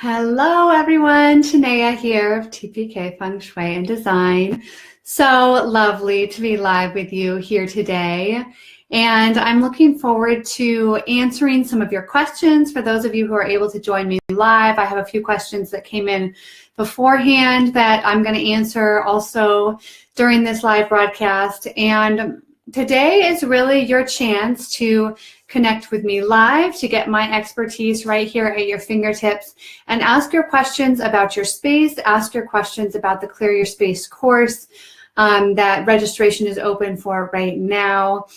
Hello everyone, Tenaya here of TPK Feng Shui and Design. So lovely to be live with you here today. And I'm looking forward to answering some of your questions. For those of you who are able to join me live, I have a few questions that came in beforehand that I'm going to answer also during this live broadcast. And today is really your chance to connect with me live, to get my expertise right here at your fingertips, and ask your questions about your space, ask your questions about the Clear Your Space course that registration is open for right now.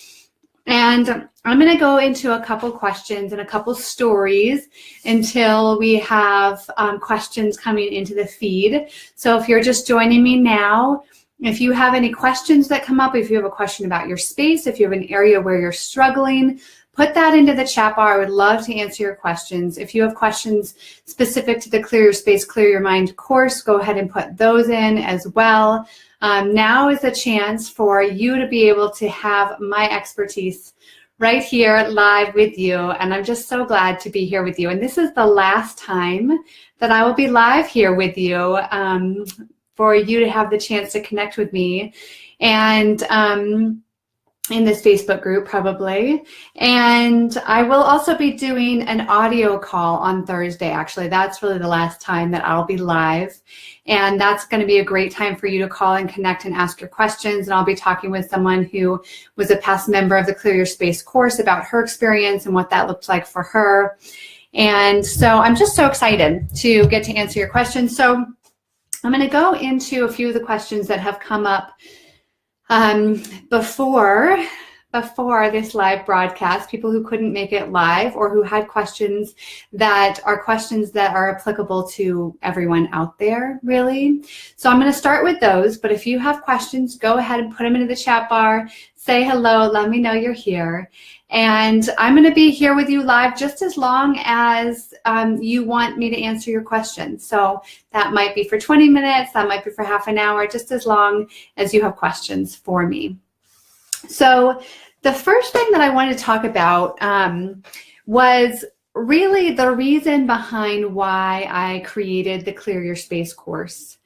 And I'm going to go into a couple questions and a couple stories until we have questions coming into the feed. So if you're just joining me now, if you have any questions that come up, if you have a question about your space, if you have an area where you're struggling, put that into the chat bar. I would love to answer your questions. If you have questions specific to the Clear Your Space, Clear Your Mind course, go ahead and put those in as well. Now is a chance for you to be able to have my expertise right here live with you. And I'm just so glad to be here with you. And this is the last time that I will be live here with you for you to have the chance to connect with me. And in this Facebook group probably. And I will also be doing an audio call on Thursday. Actually, that's really the last time that I'll be live. And that's going to be a great time for you to call and connect and ask your questions. And I'll be talking with someone who was a past member of the Clear Your Space course about her experience and what that looked like for her. And so I'm just so excited to get to answer your questions. So I'm going to go into a few of the questions that have come up before this live broadcast, people who couldn't make it live or who had questions that are applicable to everyone out there, really. So I'm going to start with those, but if you have questions, go ahead and put them into the chat bar, say hello, let me know you're here. And I'm going to be here with you live just as long as you want me to answer your questions. So that might be for 20 minutes, that might be for half an hour, just as long as you have questions for me. So the first thing that I wanted to talk about was really the reason behind why I created the Clear Your Space course.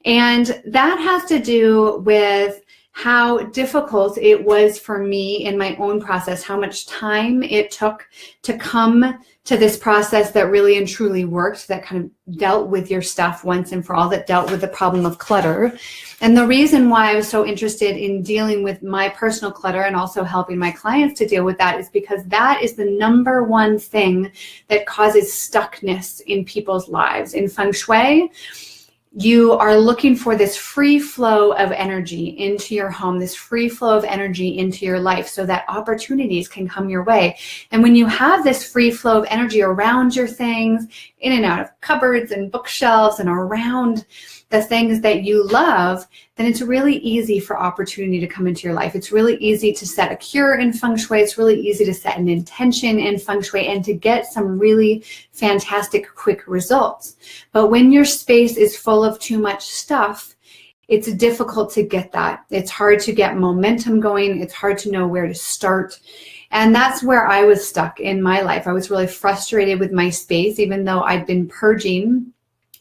And that has to do with how difficult it was for me in my own process, how much time it took to come to this process that really and truly worked, that kind of dealt with your stuff once and for all, that dealt with the problem of clutter. And the reason why I was so interested in dealing with my personal clutter and also helping my clients to deal with that is because that is the #1 thing that causes stuckness in people's lives. In Feng Shui, you are looking for this free flow of energy into your home, this free flow of energy into your life so that opportunities can come your way. And when you have this free flow of energy around your things, in and out of cupboards and bookshelves and around the things that you love, then it's really easy for opportunity to come into your life. It's really easy to set a cure in Feng Shui. It's really easy to set an intention in Feng Shui and to get some really fantastic quick results. But when your space is full of too much stuff, it's difficult to get that. It's hard to get momentum going. It's hard to know where to start. And that's where I was stuck in my life. I was really frustrated with my space, even though I'd been purging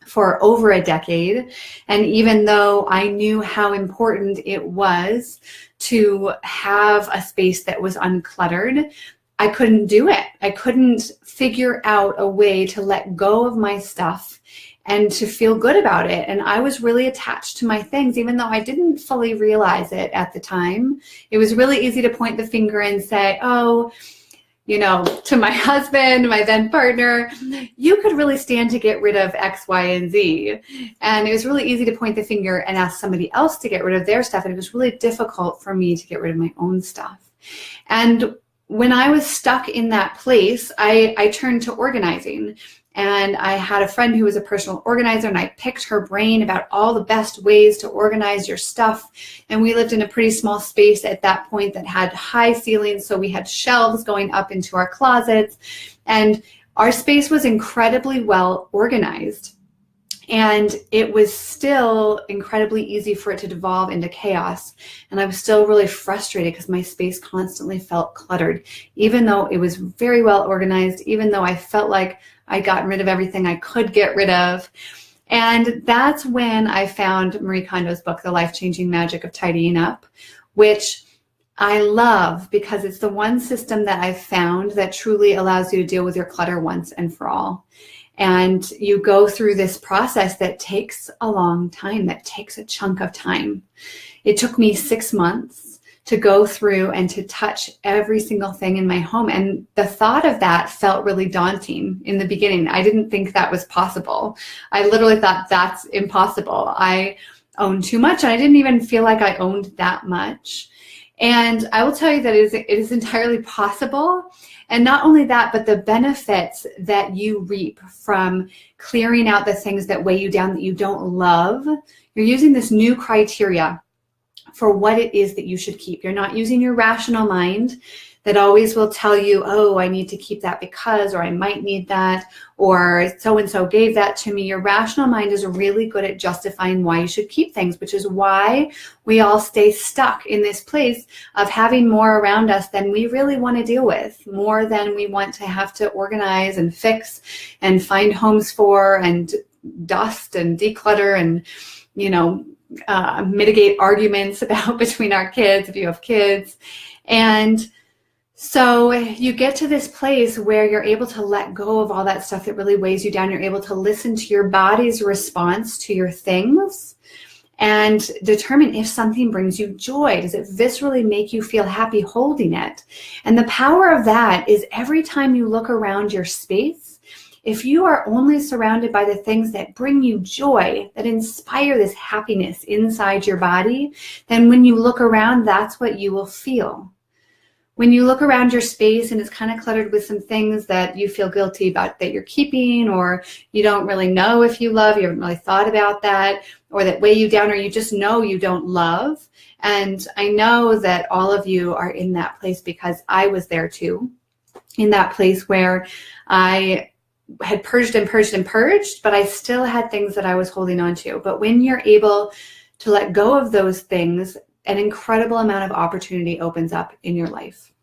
for over a decade. And even though I knew how important it was to have a space that was uncluttered, I couldn't do it. I couldn't figure out a way to let go of my stuff and to feel good about it. And I was really attached to my things, even though I didn't fully realize it at the time. It was really easy to point the finger and say, oh, you know, to my husband, my then partner, you could really stand to get rid of X, Y, and Z. And it was really easy to point the finger and ask somebody else to get rid of their stuff. And it was really difficult for me to get rid of my own stuff. And when I was stuck in that place, I turned to organizing. And I had a friend who was a personal organizer, and I picked her brain about all the best ways to organize your stuff. And we lived in a pretty small space at that point that had high ceilings, so we had shelves going up into our closets. And our space was incredibly well organized. And it was still incredibly easy for it to devolve into chaos. And I was still really frustrated because my space constantly felt cluttered, even though it was very well organized, even though I felt like I'd gotten rid of everything I could get rid of. And that's when I found Marie Kondo's book, The Life-Changing Magic of Tidying Up, which I love because it's the one system that I've found that truly allows you to deal with your clutter once and for all. And you go through this process that takes a long time, that takes a chunk of time. It took me 6 months to go through and to touch every single thing in my home. And the thought of that felt really daunting in the beginning. I didn't think that was possible. I literally thought that's impossible. I own too much, and I didn't even feel like I owned that much. And I will tell you that it is entirely possible. And not only that, but the benefits that you reap from clearing out the things that weigh you down, that you don't love. You're using this new criteria for what it is that you should keep. You're not using your rational mind that always will tell you, oh, I need to keep that because, or I might need that, or so-and-so gave that to me. Your rational mind is really good at justifying why you should keep things, which is why we all stay stuck in this place of having more around us than we really want to deal with, more than we want to have to organize and fix and find homes for and dust and declutter and, mitigate arguments about between our kids, if you have kids. And so you get to this place where you're able to let go of all that stuff that really weighs you down. You're able to listen to your body's response to your things and determine if something brings you joy. Does it viscerally make you feel happy holding it? And the power of that is every time you look around your space, if you are only surrounded by the things that bring you joy, that inspire this happiness inside your body, then when you look around, that's what you will feel. When you look around your space and it's kind of cluttered with some things that you feel guilty about that you're keeping, or you don't really know if you love, you haven't really thought about that, or that weigh you down, or you just know you don't love. And I know that all of you are in that place because I was there too, in that place where I had purged and purged and purged, but I still had things that I was holding on to. But when you're able to let go of those things, an incredible amount of opportunity opens up in your life.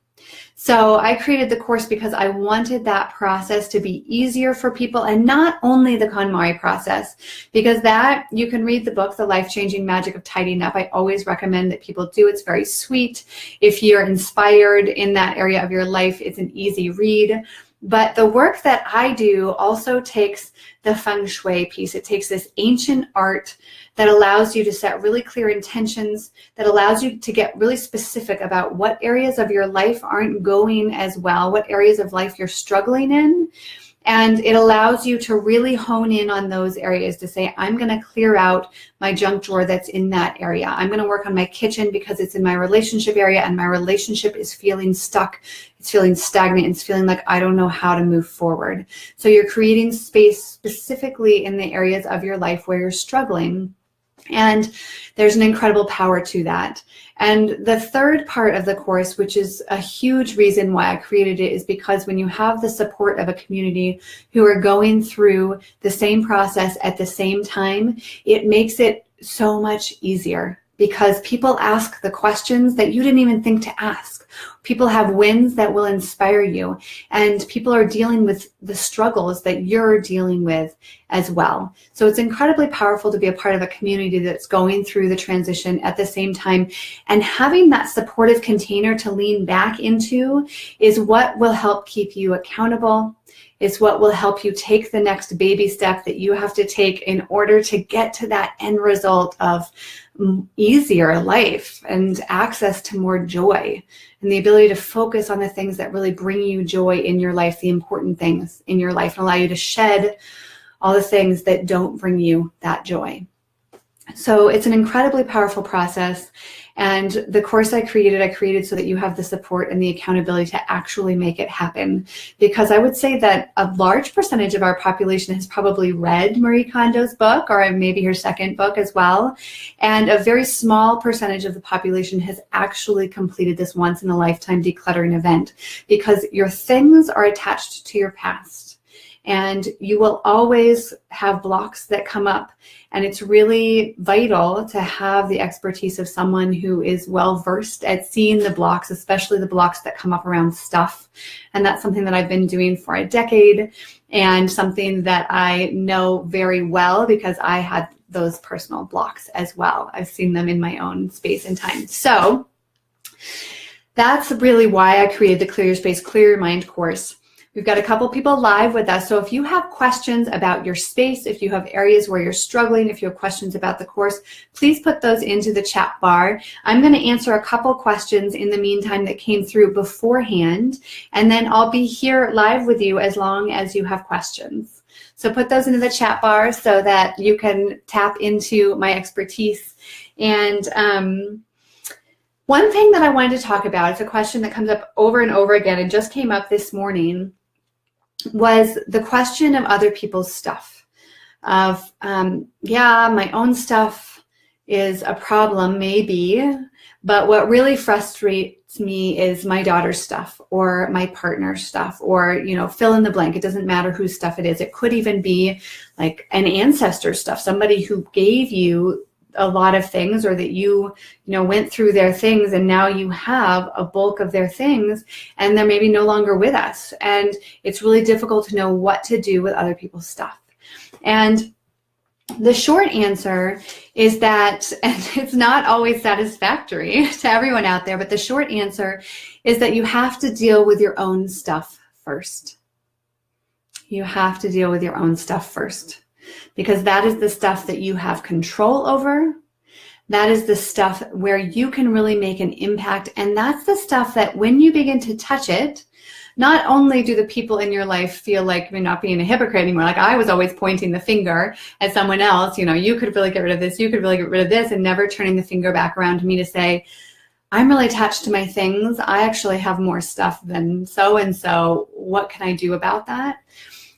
So I created the course because I wanted that process to be easier for people, and not only the KonMari process, because that you can read the book, The Life-Changing Magic of Tidying Up. I always recommend that people do. It's very sweet. If you're inspired in that area of your life, it's an easy read. But the work that I do also takes the feng shui piece. It takes this ancient art that allows you to set really clear intentions, that allows you to get really specific about what areas of your life aren't going as well, what areas of life you're struggling in. And it allows you to really hone in on those areas to say, I'm going to clear out my junk drawer that's in that area. I'm going to work on my kitchen because it's in my relationship area and my relationship is feeling stuck. It's feeling stagnant. It's feeling like I don't know how to move forward. So you're creating space specifically in the areas of your life where you're struggling. And there's an incredible power to that. And the third part of the course, which is a huge reason why I created it, is because when you have the support of a community who are going through the same process at the same time, it makes it so much easier, because people ask the questions that you didn't even think to ask. People have wins that will inspire you, and people are dealing with the struggles that you're dealing with as well. So it's incredibly powerful to be a part of a community that's going through the transition at the same time, and having that supportive container to lean back into is what will help keep you accountable. It's what will help you take the next baby step that you have to take in order to get to that end result of easier life and access to more joy and the ability to focus on the things that really bring you joy in your life, the important things in your life, and allow you to shed all the things that don't bring you that joy. So it's an incredibly powerful process. And the course I created so that you have the support and the accountability to actually make it happen. Because I would say that a large percentage of our population has probably read Marie Kondo's book, or maybe her second book as well. And a very small percentage of the population has actually completed this once-in-a-lifetime decluttering event, because your things are attached to your past. and you will always have blocks that come up. And it's really vital to have the expertise of someone who is well versed at seeing the blocks, especially the blocks that come up around stuff. And that's something that I've been doing for a decade, and something that I know very well because I had those personal blocks as well. I've seen them in my own space and time. So that's really why I created the Clear Your Space, Clear Your Mind course. We've got a couple people live with us. So if you have questions about your space, if you have areas where you're struggling, if you have questions about the course, please put those into the chat bar. I'm going to answer a couple questions in the meantime that came through beforehand, and then I'll be here live with you as long as you have questions. So put those into the chat bar so that you can tap into my expertise. And one thing that I wanted to talk about, it's a question that comes up over and over again and just came up this morning, was the question of other people's stuff. Of, yeah, my own stuff is a problem, maybe, but what really frustrates me is my daughter's stuff or my partner's stuff, or, you know, fill in the blank. It doesn't matter whose stuff it is. It could even be like an ancestor's stuff, somebody who gave you a lot of things, or that you know, went through their things and now you have a bulk of their things and they're maybe no longer with us. And it's really difficult to know what to do with other people's stuff. And the short answer is that, and it's not always satisfactory to everyone out there, but the short answer is that you have to deal with your own stuff first. You have to deal with your own stuff first. Because that is the stuff that you have control over. That is the stuff where you can really make an impact. And that's the stuff that when you begin to touch it, not only do the people in your life feel like you're not being a hypocrite anymore, like I was always pointing the finger at someone else, you know, you could really get rid of this, you could really get rid of this, and never turning the finger back around to me to say, I'm really attached to my things. I actually have more stuff than so-and-so. What can I do about that?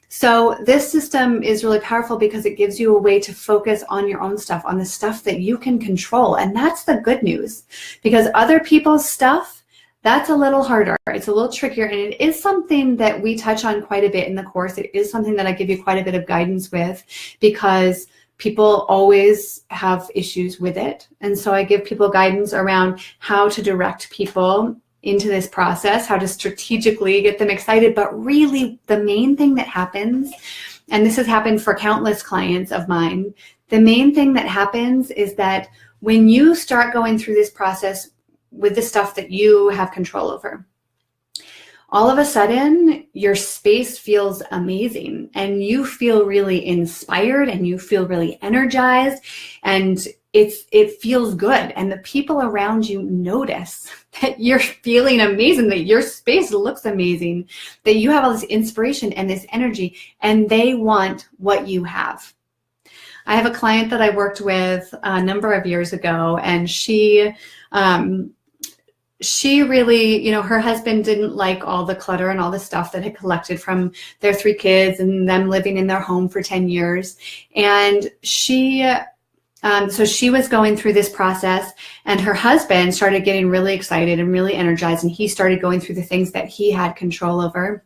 So this system is really powerful because it gives you a way to focus on your own stuff, on the stuff that you can control. And that's the good news, because other people's stuff, that's a little harder. It's a little trickier. And it is something that we touch on quite a bit in the course. It is something that I give you quite a bit of guidance with, because people always have issues with it. And so I give people guidance around how to direct people into this process, how to strategically get them excited. But really the main thing that happens, and this has happened for countless clients of mine, the main thing that happens is that when you start going through this process with the stuff that you have control over, all of a sudden your space feels amazing and you feel really inspired and you feel really energized, and it feels good, and the people around you notice that you're feeling amazing, that your space looks amazing, that you have all this inspiration and this energy, and they want what you have. I have a client that I worked with a number of years ago, and she really, you know, her husband didn't like all the clutter and all the stuff that had collected from their 3 kids and them living in their home for 10 years. And so she was going through this process, and her husband started getting really excited and really energized, and he started going through the things that he had control over.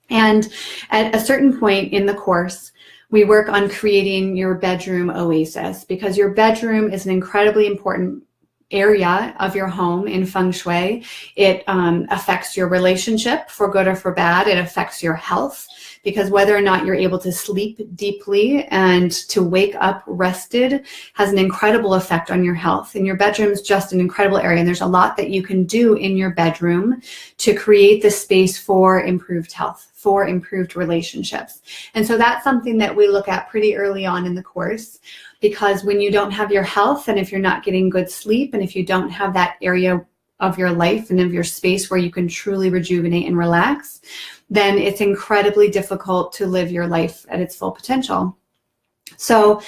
And at a certain point in the course, we work on creating your bedroom oasis, because your bedroom is an incredibly important area of your home in feng shui. It affects your relationship for good or for bad. It affects your health, because whether or not you're able to sleep deeply and to wake up rested has an incredible effect on your health. And your bedroom is just an incredible area. And there's a lot that you can do in your bedroom to create the space for improved health, for improved relationships. And so that's something that we look at pretty early on in the course, because when you don't have your health, and if you're not getting good sleep, and if you don't have that area of your life and of your space where you can truly rejuvenate and relax, then it's incredibly difficult to live your life at its full potential. So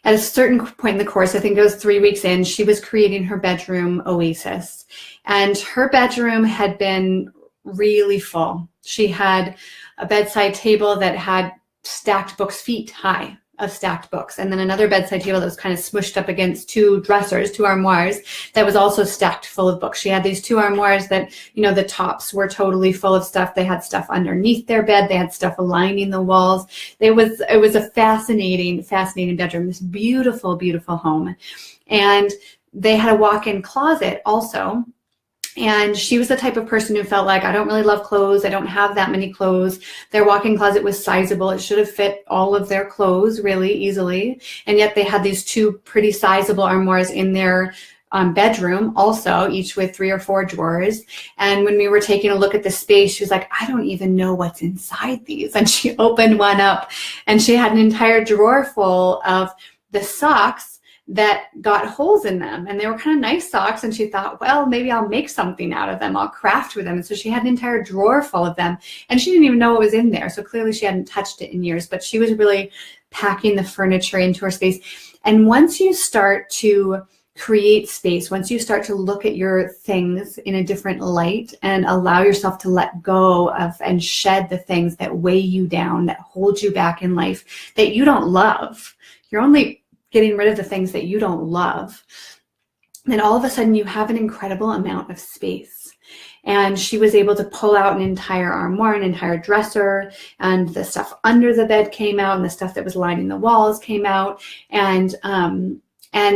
at a certain point in the course, I think it was 3 weeks in, she was creating her bedroom oasis. And her bedroom had been really full. She had a bedside table that had stacked books feet high. of stacked books, and then another bedside table that was kind of smushed up against two dressers, two armoires, that was also stacked full of books. She had these two armoires that, you know, the tops were totally full of stuff. They had stuff underneath their bed. They had stuff lining the walls. It was a fascinating bedroom, this beautiful, beautiful home. And they had a walk-in closet also. And she was the type of person who felt like, I don't really love clothes. I don't have that many clothes. Their walk-in closet was sizable. It should have fit all of their clothes really easily. And yet they had these two pretty sizable armoires in their bedroom also, each with 3 or 4 drawers. And when we were taking a look at the space, she was like, I don't even know what's inside these. And she opened one up and she had an entire drawer full of the socks that got holes in them, and they were kind of nice socks, and she thought, well, maybe I'll make something out of them, I'll craft with them. And so she had an entire drawer full of them, and she didn't even know what was in there, so clearly she hadn't touched it in years, but she was really packing the furniture into her space. And once you start to create space, once you start to look at your things in a different light and allow yourself to let go of and shed the things that weigh you down, that hold you back in life, that you don't love, you're only getting rid of the things that you don't love, then all of a sudden you have an incredible amount of space. And she was able to pull out an entire armoire, an entire dresser, and the stuff under the bed came out, and the stuff that was lining the walls came out. And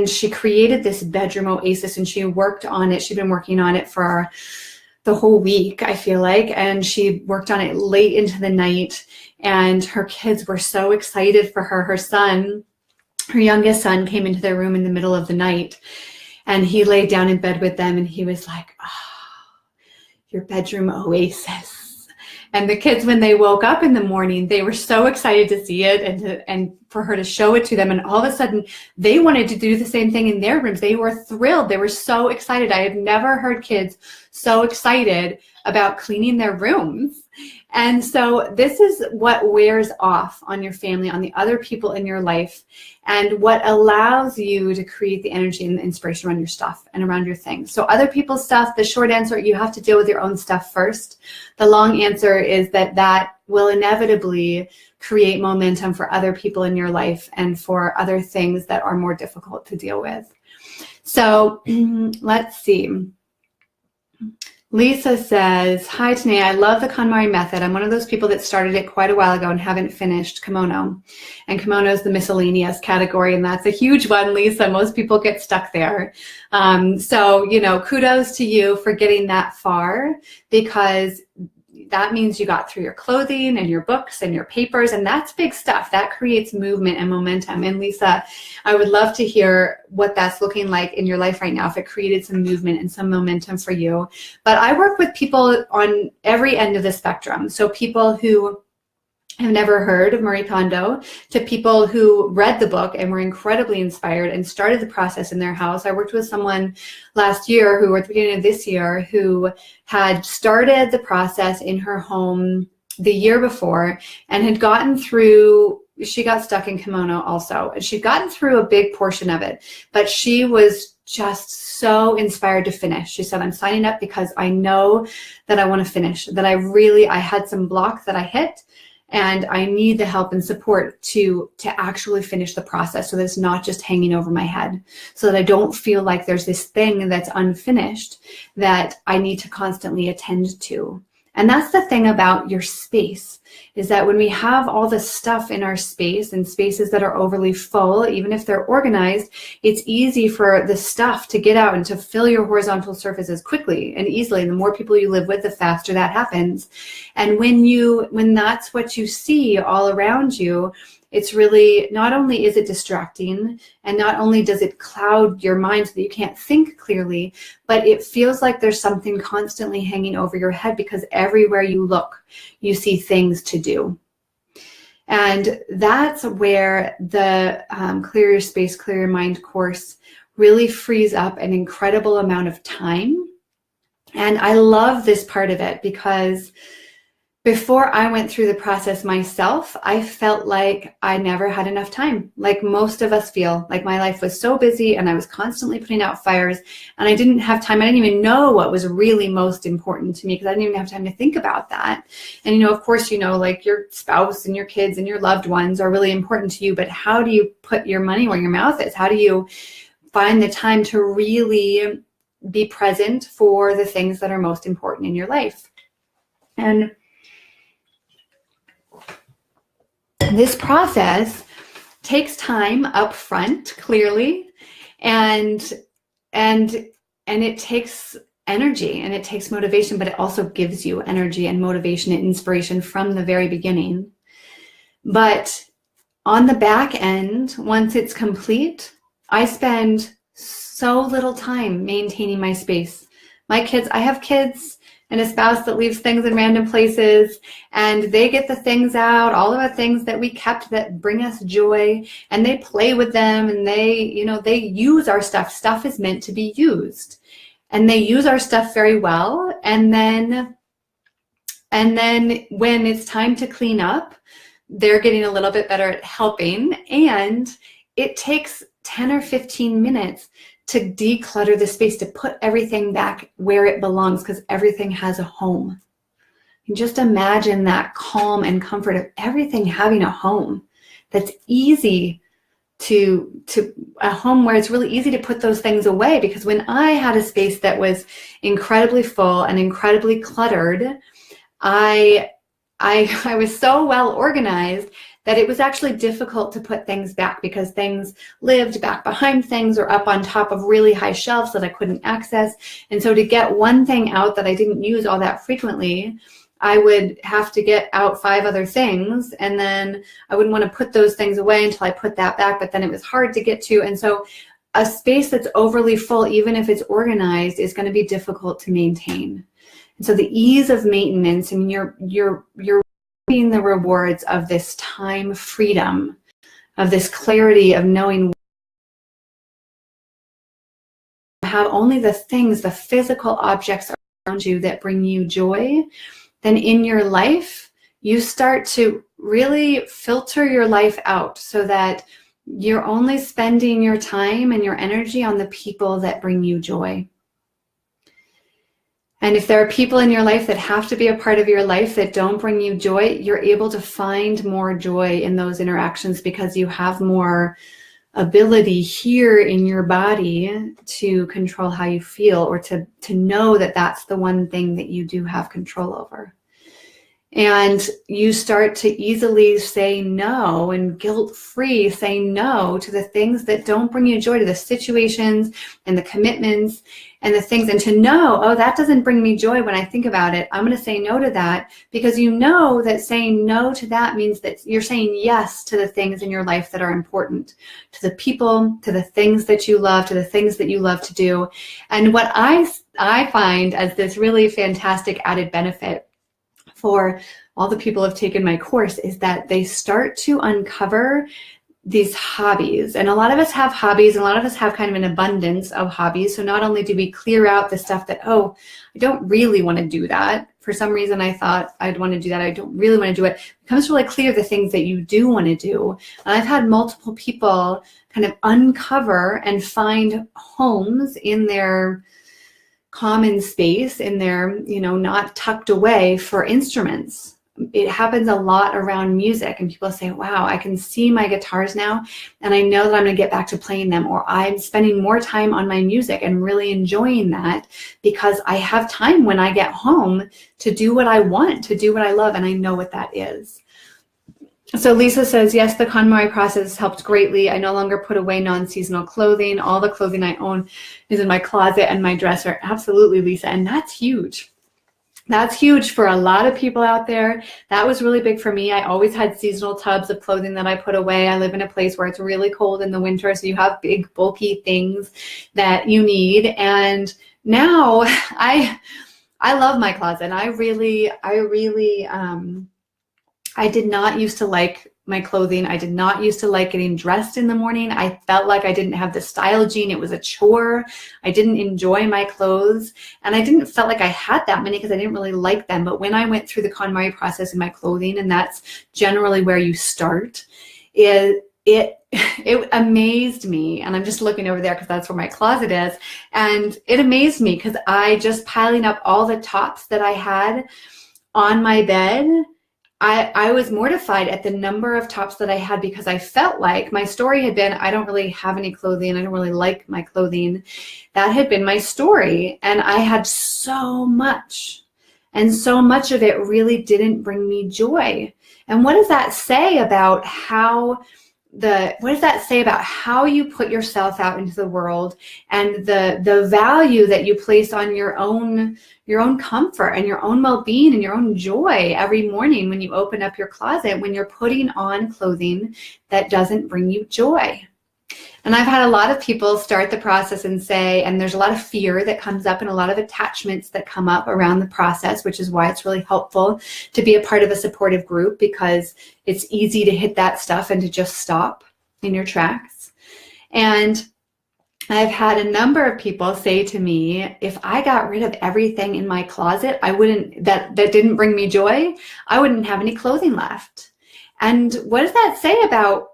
she created this bedroom oasis, and she worked on it. She'd been working on it for the whole week, I feel like, and she worked on it late into the night, and her kids were so excited for her. Her youngest son came into their room in the middle of the night, and he laid down in bed with them, and he was like, oh, your bedroom oasis. And the kids, when they woke up in the morning, they were so excited to see it and for her to show it to them. And all of a sudden, they wanted to do the same thing in their rooms. They were thrilled. They were so excited. I had never heard kids so excited about cleaning their rooms. And so this is what wears off on your family, on the other people in your life, and what allows you to create the energy and the inspiration around your stuff and around your things. So other people's stuff, the short answer, you have to deal with your own stuff first. The long answer is that will inevitably create momentum for other people in your life and for other things that are more difficult to deal with. So let's see. Lisa says, hi, Tenaya. I love the KonMari method. I'm one of those people that started it quite a while ago and haven't finished kimono. And kimono is the miscellaneous category, and that's a huge one, Lisa. Most people get stuck there. So, you know, kudos to you for getting that far, because that means you got through your clothing and your books and your papers, and that's big stuff. That creates movement and momentum. And Lisa, I would love to hear what that's looking like in your life right now, if it created some movement and some momentum for you. But I work with people on every end of the spectrum. So people who have never heard of Marie Kondo, to people who read the book and were incredibly inspired and started the process in their house. I worked with someone last year who, at the beginning of this year, who had started the process in her home the year before and had gotten through, she got stuck in kimono also, and she'd gotten through a big portion of it, but she was just so inspired to finish. She said, I'm signing up because I know that I want to finish, that I had some block that I hit, and I need the help and support to actually finish the process, so that it's not just hanging over my head, so that I don't feel like there's this thing that's unfinished that I need to constantly attend to. And that's the thing about your space, is that when we have all this stuff in our space, and spaces that are overly full, even if they're organized, it's easy for the stuff to get out and to fill your horizontal surfaces quickly and easily. And the more people you live with, the faster that happens. And when that's what you see all around you, it's really, not only is it distracting, and not only does it cloud your mind so that you can't think clearly, but it feels like there's something constantly hanging over your head, because everywhere you look, you see things to do. And that's where the Clear Your Space, Clear Your Mind course really frees up an incredible amount of time. And I love this part of it, because before I went through the process myself, I felt like I never had enough time. Like most of us feel like my life was so busy and I was constantly putting out fires and I didn't have time. I didn't even know what was really most important to me because I didn't even have time to think about that. And, you know, of course, you know, like your spouse and your kids and your loved ones are really important to you, but how do you put your money where your mouth is? How do you find the time to really be present for the things that are most important in your life? And this process takes time up front, clearly, and it takes energy and it takes motivation, but it also gives you energy and motivation and inspiration from the very beginning. But on the back end, once it's complete, I spend so little time maintaining my space. My kids, I have kids and a spouse that leaves things in random places, and they get the things out, all of the things that we kept that bring us joy, and they play with them, and they, you know, they use our stuff. Stuff is meant to be used, and they use our stuff very well. And then when it's time to clean up, they're getting a little bit better at helping, and it takes 10 or 15 minutes to declutter the space, to put everything back where it belongs, because everything has a home. And just imagine that calm and comfort of everything having a home that's easy to a home where it's really easy to put those things away. Because when I had a space that was incredibly full and incredibly cluttered, I was so well organized that it was actually difficult to put things back because things lived back behind things or up on top of really high shelves that I couldn't access. And so to get one thing out that I didn't use all that frequently, I would have to get out 5 other things, and then I wouldn't want to put those things away until I put that back, but then it was hard to get to. And so a space that's overly full, even if it's organized, is going to be difficult to maintain. And so the ease of maintenance, and you're reaping the rewards of this time freedom, of this clarity of knowing have only the things, the physical objects around you that bring you joy, then in your life, you start to really filter your life out so that you're only spending your time and your energy on the people that bring you joy. And if there are people in your life that have to be a part of your life that don't bring you joy, you're able to find more joy in those interactions because you have more ability here in your body to control how you feel, or to know that that's the one thing that you do have control over. And you start to easily say no, and guilt-free say no to the things that don't bring you joy, to the situations and the commitments and the things. And to know, oh, that doesn't bring me joy when I think about it, I'm going to say no to that, because you know that saying no to that means that you're saying yes to the things in your life that are important, to the people, to the things that you love, to the things that you love to do. And what I find as this really fantastic added benefit for all the people who have taken my course is that they start to uncover these hobbies. And a lot of us have hobbies, and a lot of us have kind of an abundance of hobbies. So not only do we clear out the stuff that, oh, I don't really want to do that. For some reason, I thought I'd want to do that. I don't really want to do it. It becomes really clear the things that you do want to do. And I've had multiple people kind of uncover and find homes in their common space, in their, not tucked away, for instruments. It happens a lot around music, and people say, wow, I can see my guitars now, and I know that I'm going to get back to playing them, or I'm spending more time on my music and really enjoying that because I have time when I get home to do what I want, to do what I love, and I know what that is. So Lisa says, yes, the KonMari process helped greatly. I no longer put away non-seasonal clothing. All the clothing I own is in my closet and my dresser. Absolutely, Lisa. And that's huge. That's huge for a lot of people out there. That was really big for me. I always had seasonal tubs of clothing that I put away. I live in a place where it's really cold in the winter, so you have big, bulky things that you need. And now I love my closet. I did not used to like my clothing. I did not used to like getting dressed in the morning. I felt like I didn't have the style gene. It was a chore. I didn't enjoy my clothes, and I didn't felt like I had that many because I didn't really like them. But when I went through the KonMari process in my clothing, and that's generally where you start, it amazed me. And I'm just looking over there because that's where my closet is. And it amazed me because I just piling up all the tops that I had on my bed. I was mortified at the number of tops that I had because I felt like my story had been, I don't really have any clothing. I don't really like my clothing. That had been my story. And I had so much. And so much of it really didn't bring me joy. And what does that say about how you put yourself out into the world, and the value that you place on your own comfort and your own well-being and your own joy every morning when you open up your closet, when you're putting on clothing that doesn't bring you joy? And I've had a lot of people start the process and say, and there's a lot of fear that comes up and a lot of attachments that come up around the process, which is why it's really helpful to be a part of a supportive group, because it's easy to hit that stuff and to just stop in your tracks. And I've had a number of people say to me, if I got rid of everything in my closet, that didn't bring me joy, I wouldn't have any clothing left. And what does that say about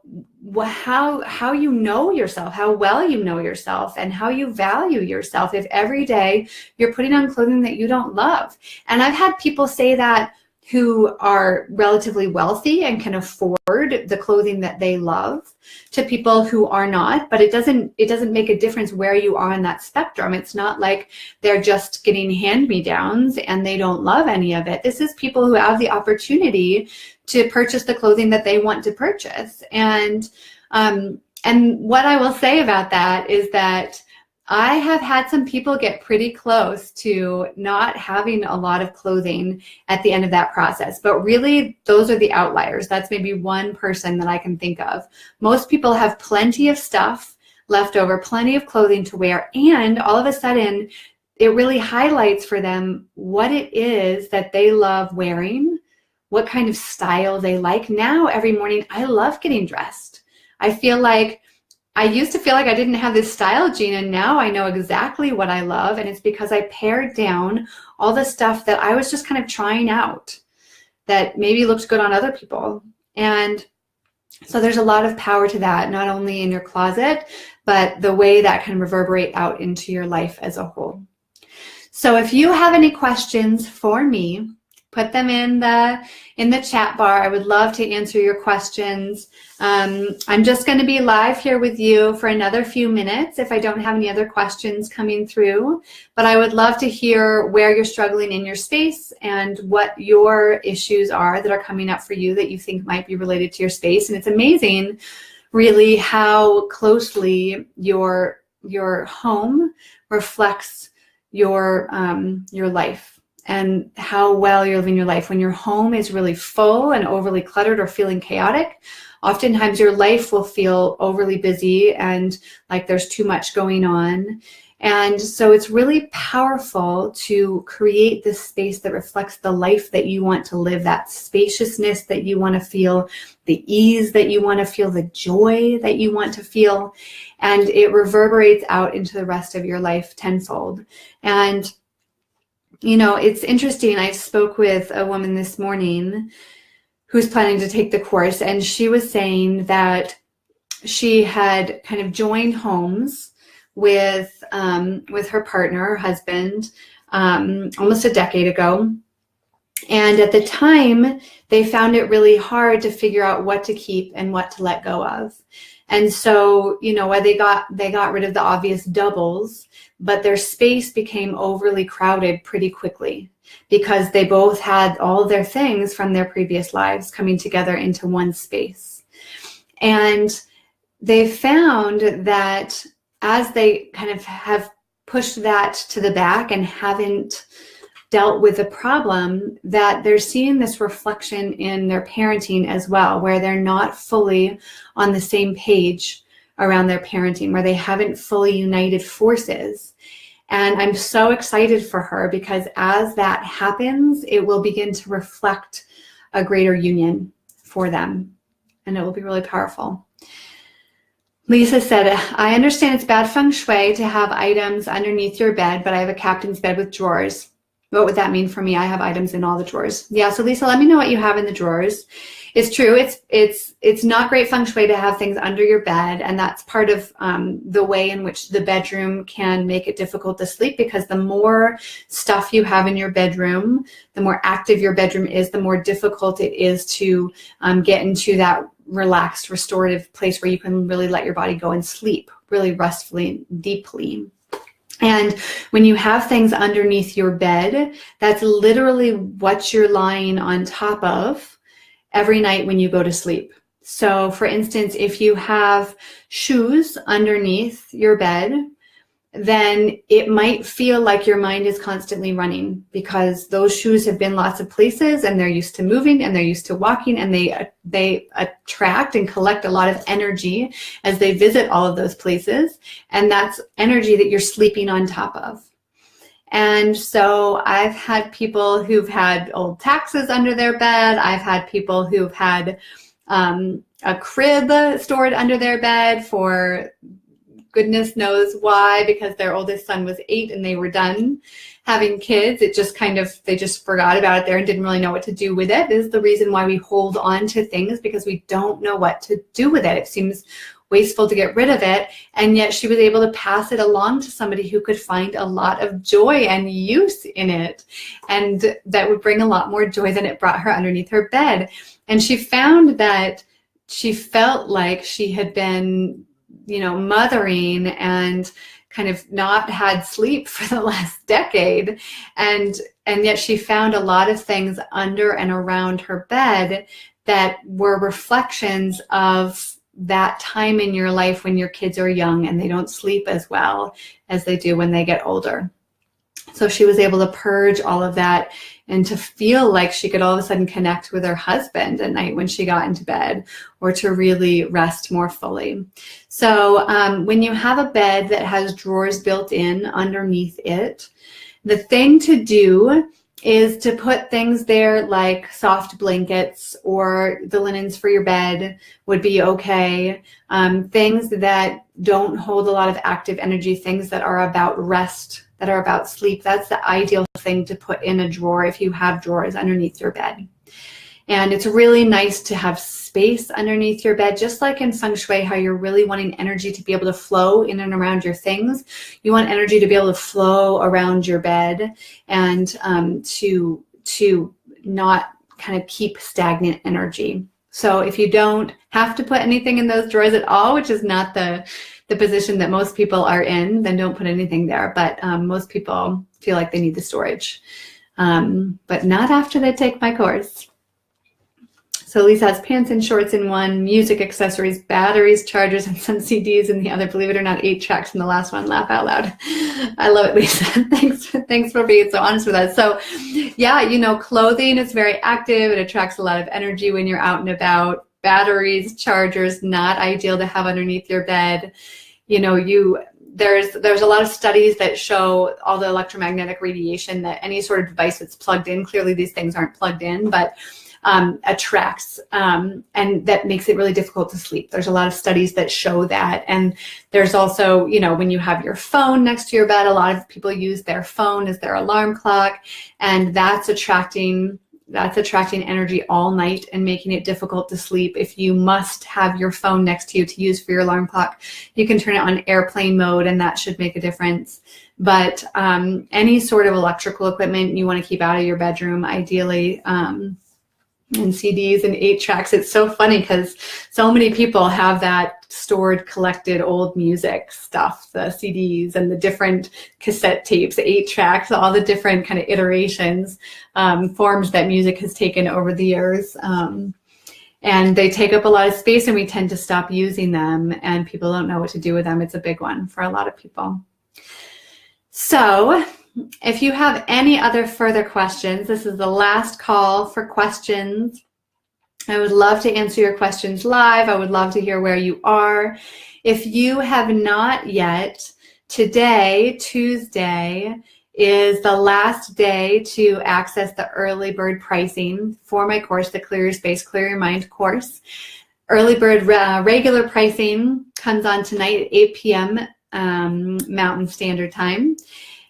how you know yourself, how well you know yourself, and how you value yourself if every day you're putting on clothing that you don't love? And I've had people say that who are relatively wealthy and can afford the clothing that they love, to people who are not. But it doesn't make a difference where you are on that spectrum. It's not like they're just getting hand-me-downs and they don't love any of it. This is people who have the opportunity to purchase the clothing that they want to purchase. And what I will say about that is that I have had some people get pretty close to not having a lot of clothing at the end of that process. But really, those are the outliers. That's maybe one person that I can think of. Most people have plenty of stuff left over, plenty of clothing to wear, and all of a sudden, it really highlights for them what it is that they love wearing, what kind of style they like. Now, every morning, I love getting dressed. I used to feel like I didn't have this style gene, and now I know exactly what I love, and it's because I pared down all the stuff that I was just kind of trying out that maybe looked good on other people. And so there's a lot of power to that, not only in your closet, but the way that can reverberate out into your life as a whole. So if you have any questions for me, put them in the chat bar. I would love to answer your questions. I'm just going to be live here with you for another few minutes if I don't have any other questions coming through. But I would love to hear where you're struggling in your space and what your issues are that are coming up for you that you think might be related to your space. And it's amazing, really, how closely your home reflects your life, and how well you're living your life. When your home is really full and overly cluttered or feeling chaotic, oftentimes your life will feel overly busy and like there's too much going on. And so it's really powerful to create this space that reflects the life that you want to live, that spaciousness that you want to feel, the ease that you want to feel, the joy that you want to feel, and it reverberates out into the rest of your life tenfold. And you know, it's interesting. I spoke with a woman this morning who's planning to take the course, and she was saying that she had kind of joined homes with her partner, her husband, almost a decade ago. And at the time, they found it really hard to figure out what to keep and what to let go of. And so, you know, they got rid of the obvious doubles, but their space became overly crowded pretty quickly because they both had all their things from their previous lives coming together into one space. And they found that as they kind of have pushed that to the back and haven't dealt with the problem, that they're seeing this reflection in their parenting as well, where they're not fully on the same page around their parenting, where they haven't fully united forces. And I'm so excited for her because as that happens, it will begin to reflect a greater union for them. and it will be really powerful. Lisa said, I understand it's bad feng shui to have items underneath your bed, but I have a captain's bed with drawers. What would that mean for me? I have items in all the drawers. Yeah, so Lisa, let me know what you have in the drawers. It's true. It's not great feng shui to have things under your bed, and that's part of the way in which the bedroom can make it difficult to sleep, because the more stuff you have in your bedroom, the more active your bedroom is, the more difficult it is to get into that relaxed, restorative place where you can really let your body go and sleep really restfully and deeply. And when you have things underneath your bed, that's literally what you're lying on top of every night when you go to sleep. So for instance, if you have shoes underneath your bed, then it might feel like your mind is constantly running, because those shoes have been lots of places and they're used to moving and they're used to walking, and they attract and collect a lot of energy as they visit all of those places. And that's energy that you're sleeping on top of. And so I've had people who've had old taxes under their bed. I've had people who've had a crib stored under their bed for goodness knows why, because their oldest son was 8 and they were done having kids. It just they just forgot about it there and didn't really know what to do with it. This is the reason why we hold on to things, because we don't know what to do with it. It seems wasteful to get rid of it. And yet she was able to pass it along to somebody who could find a lot of joy and use in it. And that would bring a lot more joy than it brought her underneath her bed. And she found that she felt like she had been, mothering and kind of not had sleep for the last decade. And yet she found a lot of things under and around her bed that were reflections of that time in your life when your kids are young and they don't sleep as well as they do when they get older. So she was able to purge all of that and to feel like she could all of a sudden connect with her husband at night when she got into bed, or to really rest more fully. So when you have a bed that has drawers built in underneath it, the thing to do is to put things there like soft blankets, or the linens for your bed would be okay. Things that don't hold a lot of active energy, things that are about rest, that are about sleep. That's the ideal thing to put in a drawer if you have drawers underneath your bed. And it's really nice to have space underneath your bed, just like in feng shui, how you're really wanting energy to be able to flow in and around your things. You want energy to be able to flow around your bed, and to not kind of keep stagnant energy. So if you don't have to put anything in those drawers at all, which is not the position that most people are in, then don't put anything there. But most people feel like they need the storage, but not after they take my course. So Lisa has pants and shorts in one, music accessories, batteries, chargers, and some CDs in the other. Believe it or not, 8 tracks in the last one. Laugh out loud. I love it, Lisa. Thanks for being so honest with us. So yeah, clothing is very active. It attracts a lot of energy when you're out and about. Batteries, chargers, not ideal to have underneath your bed. There's a lot of studies that show all the electromagnetic radiation that any sort of device that's plugged in, clearly these things aren't plugged in, but attracts, and that makes it really difficult to sleep. There's a lot of studies that show that. And there's also, when you have your phone next to your bed, a lot of people use their phone as their alarm clock, and that's attracting energy all night and making it difficult to sleep. If you must have your phone next to you to use for your alarm clock, you can turn it on airplane mode, and that should make a difference. But any sort of electrical equipment you want to keep out of your bedroom, ideally, and CDs and 8 tracks. It's so funny because so many people have that stored, collected old music stuff, the CDs and the different cassette tapes, 8 tracks, all the different kind of iterations, forms that music has taken over the years. And they take up a lot of space, and we tend to stop using them, and people don't know what to do with them. It's a big one for a lot of people. So if you have any other further questions, this is the last call for questions. I would love to answer your questions live. I would love to hear where you are. If you have not yet, today, Tuesday, is the last day to access the early bird pricing for my course, the Clear Your Space, Clear Your Mind course. Early bird regular pricing comes on tonight at 8 p.m. Mountain Standard Time.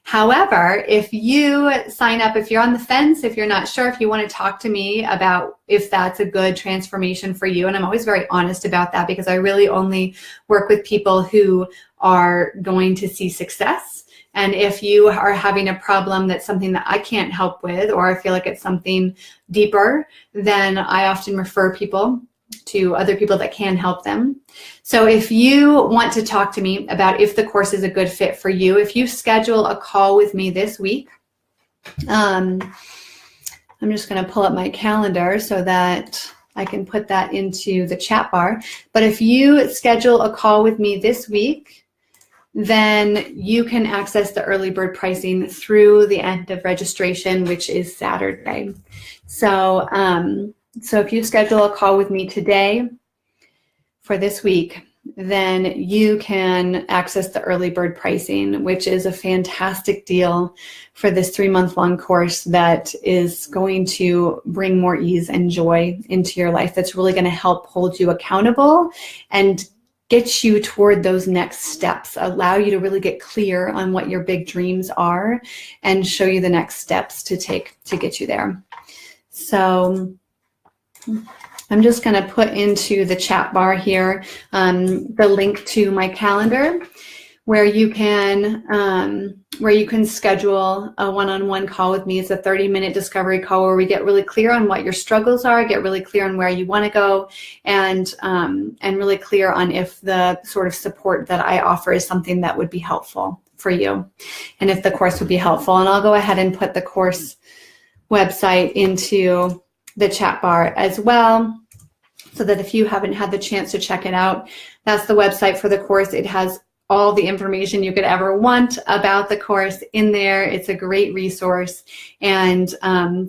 However, if you sign up, if you're on the fence, if you're not sure, if you want to talk to me about if that's a good transformation for you, and I'm always very honest about that because I really only work with people who are going to see success. And if you are having a problem that's something that I can't help with, or I feel like it's something deeper, then I often refer people to other people that can help them. So if you want to talk to me about if the course is a good fit for you, if you schedule a call with me this week, I'm just going to pull up my calendar so that I can put that into the chat bar. But if you schedule a call with me this week, then you can access the early bird pricing through the end of registration, which is Saturday. So if you schedule a call with me today for this week, then you can access the early bird pricing, which is a fantastic deal for this 3-month-long course that is going to bring more ease and joy into your life. That's really going to help hold you accountable and get you toward those next steps, allow you to really get clear on what your big dreams are and show you the next steps to take to get you there. So I'm just going to put into the chat bar here the link to my calendar where you can schedule a one-on-one call with me. It's a 30-minute discovery call where we get really clear on what your struggles are, get really clear on where you want to go, and really clear on if the sort of support that I offer is something that would be helpful for you, and if the course would be helpful. And I'll go ahead and put the course website into the chat bar as well, so that if you haven't had the chance to check it out, that's the website for the course. It has all the information you could ever want about the course in there. It's a great resource and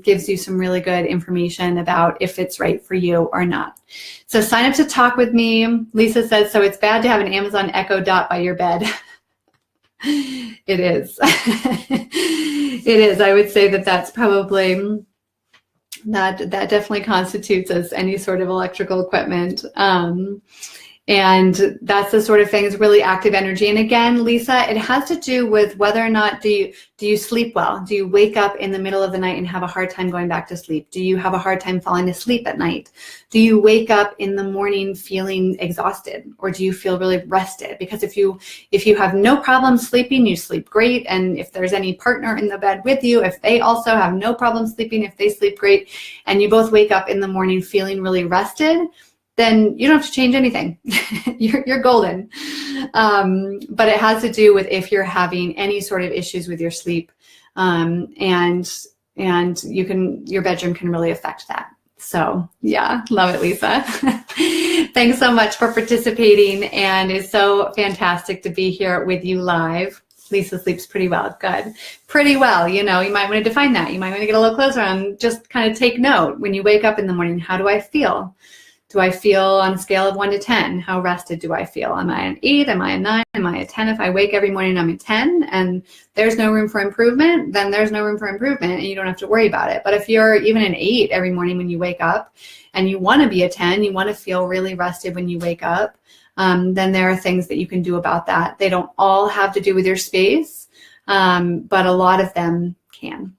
gives you some really good information about if it's right for you or not. So sign up to talk with me. Lisa says, so it's bad to have an Amazon Echo Dot by your bed. It is. It is. I would say that that's probably, that definitely constitutes as any sort of electrical equipment. And that's the sort of thing, is really active energy. And again, Lisa, it has to do with whether or not do you sleep well? Do you wake up in the middle of the night and have a hard time going back to sleep? Do you have a hard time falling asleep at night? Do you wake up in the morning feeling exhausted, or do you feel really rested? Because if you have no problem sleeping, you sleep great. And if there's any partner in the bed with you, if they also have no problem sleeping, if they sleep great, and you both wake up in the morning feeling really rested, then you don't have to change anything. You're golden. But it has to do with if you're having any sort of issues with your sleep, and your bedroom can really affect that. So yeah, love it, Lisa. Thanks so much for participating, and it's so fantastic to be here with you live. Lisa sleeps pretty well. Good. Pretty well. You know, you might want to define that. You might want to get a little closer and just kind of take note when you wake up in the morning. How do I feel? Do I feel on a scale of 1 to 10? How rested do I feel? Am I an 8? Am I a 9? Am I a 10? If I wake every morning and I'm a 10 and there's no room for improvement, then there's no room for improvement and you don't have to worry about it. But if you're even an 8 every morning when you wake up and you want to be a 10, you want to feel really rested when you wake up, then there are things that you can do about that. They don't all have to do with your space, but a lot of them can.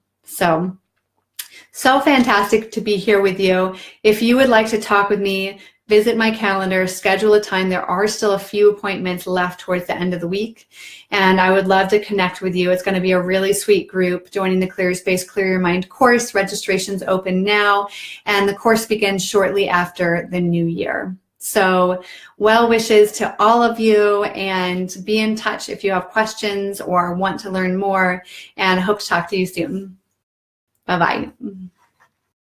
So fantastic to be here with you. If you would like to talk with me, visit my calendar, schedule a time. There are still a few appointments left towards the end of the week, and I would love to connect with you. It's going to be a really sweet group joining the Clear Your Space, Clear Your Mind course. Registration's open now, and the course begins shortly after the new year. So well wishes to all of you, and be in touch if you have questions or want to learn more, and I hope to talk to you soon. Bye-bye.